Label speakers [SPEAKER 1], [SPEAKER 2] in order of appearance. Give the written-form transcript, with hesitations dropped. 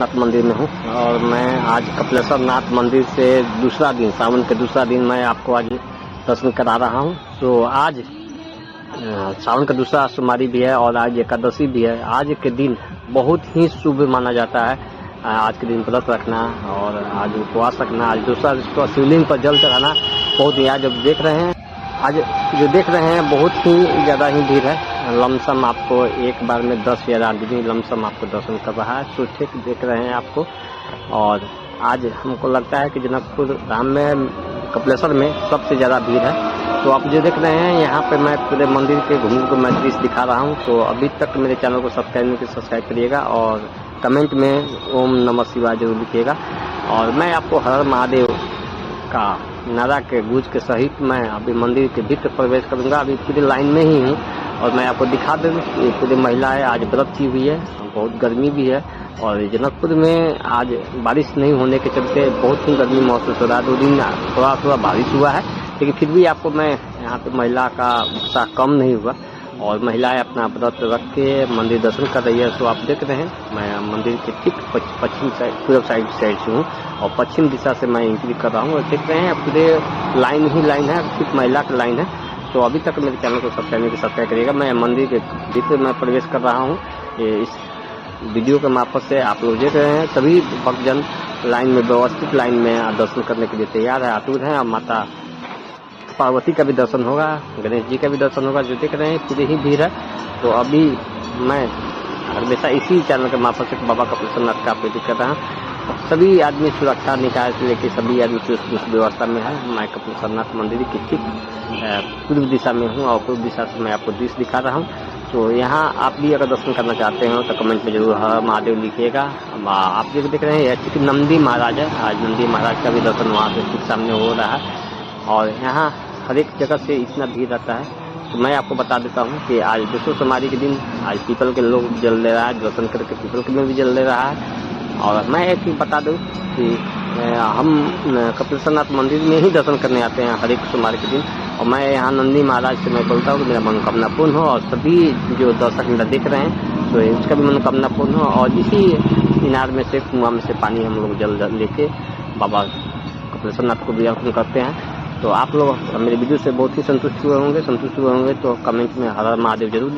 [SPEAKER 1] नाथ मंदिर में हूँ और मैं आज कपिलेश्वर नाथ मंदिर से दूसरा दिन, सावन के दूसरा दिन मैं आपको आज दर्शन करा रहा हूँ। तो आज सावन का दूसरा सोमवारी भी है और आज एकादशी भी है। आज के दिन बहुत ही शुभ माना जाता है। आज के दिन व्रत रखना और आज उपवास रखना, आज दूसरा शिवलिंग पर जल चढ़ाना बहुत ही। आज जब देख रहे हैं, आज जो देख रहे हैं बहुत ही ज़्यादा ही भीड़ है। लमसम आपको एक बार में 10,000 आदमी लमसम आपको दर्शन कर रहा है। तो ठीक देख रहे हैं आपको। और आज हमको लगता है कि जनकपुर धाम में, कपिलेश्वर में सबसे ज़्यादा भीड़ है। तो आप जो देख रहे हैं यहाँ पे मैं पूरे मंदिर के घूम को मैं दृश्य दिखा रहा हूँ। तो अभी तक मेरे चैनल को सब्सक्राइब करिएगा और कमेंट में ओम नमः शिवाय जरूर लिखिएगा। और मैं आपको हर हर महादेव का नारा के गूंज के सहित मैं अभी मंदिर के भीतर प्रवेश करूंगा। अभी पूरी लाइन में ही हूँ और मैं आपको दिखा दूँ कि पूरी महिलाएं आज व्रत की हुई है। बहुत गर्मी भी है और जनकपुर में आज बारिश नहीं होने के चलते बहुत ही गर्मी महसूस हो रहा है। 2 दिन थोड़ा बारिश हुआ है, लेकिन फिर भी आपको मैं यहाँ पे महिला का उत्साह कम नहीं हुआ और महिलाएं अपना व्रत रख के मंदिर दर्शन कर रही है। तो आप देख रहे हैं मैं मंदिर के ठीक पश्चिम साइड, पूर्व साइड से हूँ और पश्चिम दिशा से मैं एंट्री कर रहा हूँ। और देख रहे हैं पूरे लाइन ही लाइन है, सिर्फ महिला की लाइन है। तो अभी तक मेरे चैनल को सब्सक्राइब करिएगा। मैं मंदिर के भीतर मैं प्रवेश कर रहा हूँ। इस वीडियो के मार्फत से आप लोग देख रहे हैं सभी भक्तजन लाइन में, व्यवस्थित लाइन में दर्शन करने के लिए तैयार है, आतुर है। और माता पार्वती का भी दर्शन होगा, गणेश जी का भी दर्शन होगा। जो देख रहे हैं पूरी ही भीड़ है। तो अभी मैं हमेशा इसी चैनल के मार्फत से बाबा कपिलेश्वर नाथ का अपडेट कर रहा हूँ। सभी आदमी सुरक्षा निकाय से लेकर सभी आदमी उस व्यवस्था में है। मैं कपिलेश्वर नाथ मंदिर की ठीक पूर्व दिशा में हूँ और पूर्व दिशा से मैं आपको दृश्य दिखा रहा हूँ। तो यहाँ आप भी अगर दर्शन करना चाहते हो तो कमेंट में जरूर हर महादेव लिखिएगा। आप जो देख रहे हैं ठीक नंदी महाराज है। आज नंदी महाराज का भी दर्शन वहाँ से ठीक सामने हो रहा है। और यहाँ हर एक जगह से इतना भीड़ रहता है। तो मैं आपको बता देता हूँ कि आज दूसरे सोमवारी के दिन आज पीपल के लोग जल दे रहा है, दर्शन करके पीपल के में भी जल दे रहा है। और मैं एक चीज़ बता दूँ कि हम कपिलेश्वर नाथ मंदिर में ही दर्शन करने आते हैं हर एक सोमवार के दिन। और मैं यहाँ नंदी महाराज से मैं बोलता हूँ कि मेरा मनोकामना पूर्ण हो और सभी जो दर्शक मेरा देख रहे हैं तो इसका भी मनोकामना पूर्ण हो। और इसी इनार में से, कुआं में से पानी हम लोग जल लेके बाबा कपिलेश्वर नाथ को भी अर्पण करते हैं। तो आप लोग मेरे वीडियो से बहुत ही संतुष्ट हुए होंगे। तो कमेंट में हर हर महादेव जरूर